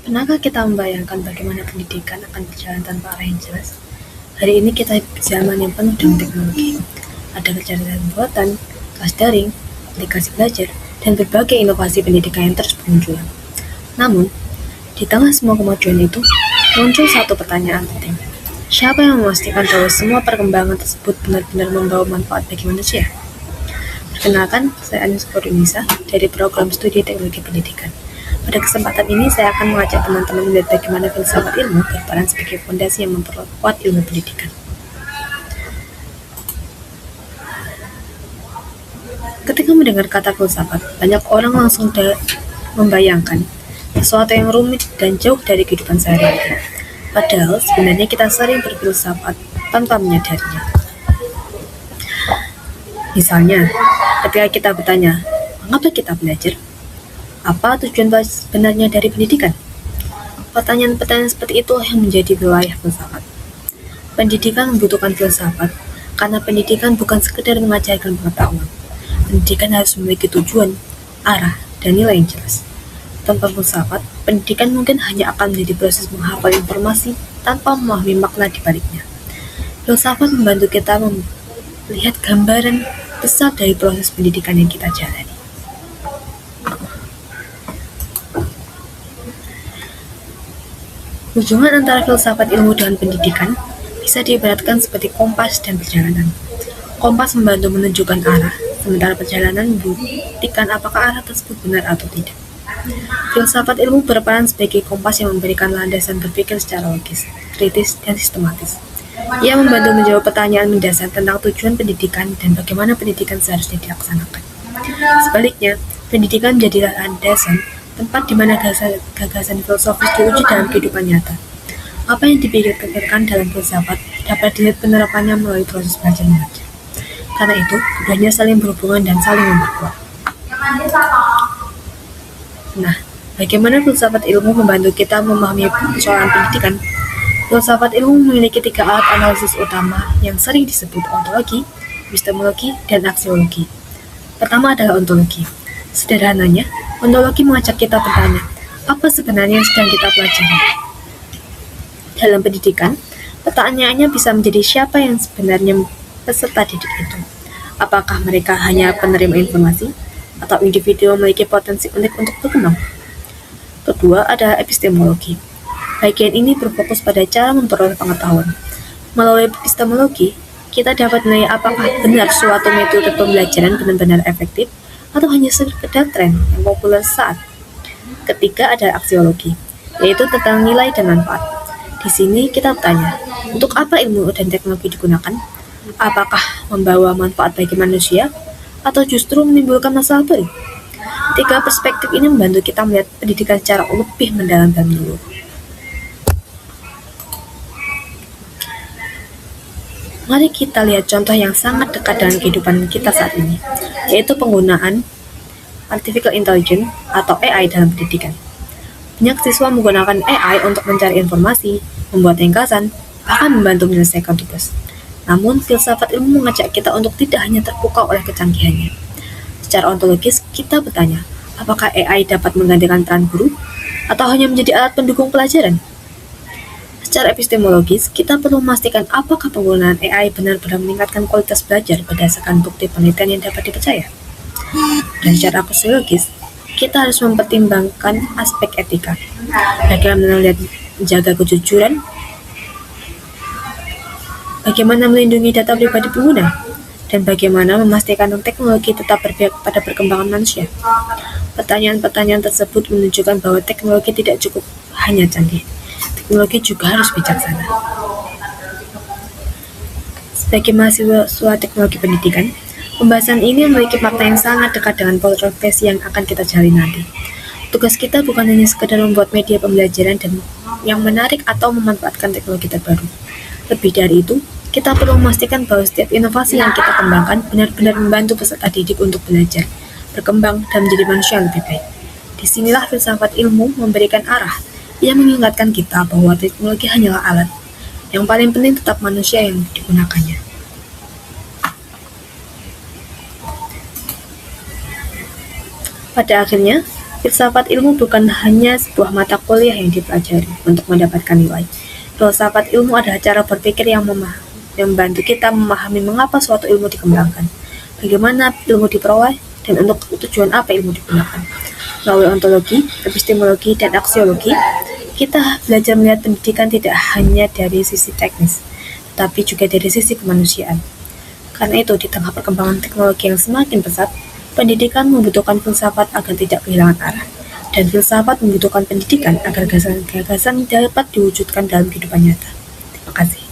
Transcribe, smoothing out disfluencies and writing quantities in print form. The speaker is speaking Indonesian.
Pernahkah kita membayangkan bagaimana pendidikan akan berjalan tanpa arah yang jelas? Hari ini kita hidup di zaman yang penuh dengan teknologi. Ada kecerdasan buatan, kelas daring, aplikasi belajar, dan berbagai inovasi pendidikan yang terus bermunculan. Namun, di tengah semua kemajuan itu, muncul satu pertanyaan penting. Siapa yang memastikan bahwa semua perkembangan tersebut benar-benar membawa manfaat bagi manusia? Perkenalkan, saya Anies Nisa dari program studi teknologi pendidikan. Pada kesempatan ini, saya akan mengajak teman-teman melihat bagaimana filsafat ilmu berperan sebagai fondasi yang memperkuat ilmu pendidikan. Ketika mendengar kata filsafat, banyak orang langsung membayangkan sesuatu yang rumit dan jauh dari kehidupan sehari-hari. Padahal sebenarnya kita sering berfilsafat tanpa menyadarinya. Misalnya, ketika kita bertanya, mengapa kita belajar? Apa tujuan sebenarnya dari pendidikan? Pertanyaan-pertanyaan seperti itu yang menjadi wilayah filsafat. Pendidikan membutuhkan filsafat karena pendidikan bukan sekedar mengajarkan pengetahuan. Pendidikan harus memiliki tujuan, arah, dan nilai yang jelas. Tanpa filsafat, pendidikan mungkin hanya akan menjadi proses menghafal informasi tanpa memahami makna di baliknya. Filsafat membantu kita melihat gambaran besar dari proses pendidikan yang kita jalani. Hubungan antara filsafat ilmu dengan pendidikan bisa diibaratkan seperti kompas dan perjalanan. Kompas membantu menunjukkan arah, sementara perjalanan membuktikan apakah arah tersebut benar atau tidak. Filsafat ilmu berperan sebagai kompas yang memberikan landasan berpikir secara logis, kritis, dan sistematis. Ia membantu menjawab pertanyaan mendasar tentang tujuan pendidikan dan bagaimana pendidikan seharusnya dilaksanakan. Sebaliknya, pendidikan menjadi landasan tempat di mana gagasan filosofis diuji dalam kehidupan nyata. Apa yang dipikirkan dalam filsafat dapat dilihat penerapannya melalui proses belajar mengajar. Karena itu, keduanya saling berhubungan dan saling memperkuat. Nah, bagaimana filsafat ilmu membantu kita memahami persoalan pendidikan? Filsafat ilmu memiliki 3 alat analisis utama yang sering disebut ontologi, epistemologi, dan aksiologi. Pertama adalah ontologi. Sederhananya, ontologi mengajak kita bertanya, apa sebenarnya yang sedang kita pelajari? Dalam pendidikan, pertanyaannya bisa menjadi siapa yang sebenarnya peserta didik itu. Apakah mereka hanya penerima informasi, atau individu yang memiliki potensi unik untuk berkembang? Kedua adalah epistemologi. Bagian ini berfokus pada cara memperoleh pengetahuan. Melalui epistemologi, kita dapat menilai apakah benar suatu metode pembelajaran benar-benar efektif atau hanya sekedar tren yang populer saat. Ketiga ada aksiologi, yaitu tentang nilai dan manfaat. Di sini kita bertanya, untuk apa ilmu dan teknologi digunakan? Apakah membawa manfaat bagi manusia atau justru menimbulkan masalah baru? 3 perspektif ini membantu kita melihat pendidikan secara lebih mendalam dan menyeluruh. Mari kita lihat contoh yang sangat dekat dengan kehidupan kita saat ini, yaitu penggunaan Artificial Intelligence atau AI dalam pendidikan. Banyak siswa menggunakan AI untuk mencari informasi, membuat ringkasan, bahkan membantu menyelesaikan tugas. Namun, filsafat ilmu mengajak kita untuk tidak hanya terpukau oleh kecanggihannya. Secara ontologis, kita bertanya, apakah AI dapat menggantikan peran guru, atau hanya menjadi alat pendukung pelajaran? Secara epistemologis, kita perlu memastikan apakah penggunaan AI benar-benar meningkatkan kualitas belajar berdasarkan bukti penelitian yang dapat dipercaya. Dan secara aksiologis, kita harus mempertimbangkan aspek etika. Bagaimana menjaga kejujuran, bagaimana melindungi data pribadi pengguna, dan bagaimana memastikan teknologi tetap berpihak pada perkembangan manusia. Pertanyaan-pertanyaan tersebut menunjukkan bahwa teknologi tidak cukup hanya canggih. Teknologi juga harus bijaksana. Sebagai mahasiswa teknologi pendidikan, pembahasan ini memiliki makna yang sangat dekat dengan profesi yang akan kita jalani nanti. Tugas kita bukan hanya sekedar membuat media pembelajaran dan yang menarik atau memanfaatkan teknologi terbaru. Lebih dari itu, kita perlu memastikan bahwa setiap inovasi yang kita kembangkan benar-benar membantu peserta didik untuk belajar, berkembang, dan menjadi manusia yang lebih baik. Disinilah filsafat ilmu memberikan arah. Ia mengingatkan kita bahwa teknologi hanyalah alat. Yang paling penting tetap manusia yang digunakannya. Pada akhirnya, Filsafat ilmu bukan hanya sebuah mata kuliah yang dipelajari untuk mendapatkan nilai. Filsafat ilmu adalah cara berpikir yang membantu kita memahami mengapa suatu ilmu dikembangkan, bagaimana ilmu diperoleh, dan untuk tujuan apa ilmu digunakan. Melalui ontologi, epistemologi, dan aksiologi, kita belajar melihat pendidikan tidak hanya dari sisi teknis, tetapi juga dari sisi kemanusiaan. Karena itu, di tengah perkembangan teknologi yang semakin pesat, pendidikan membutuhkan filsafat agar tidak kehilangan arah, dan filsafat membutuhkan pendidikan agar gagasan-gagasan dapat diwujudkan dalam kehidupan nyata. Terima kasih.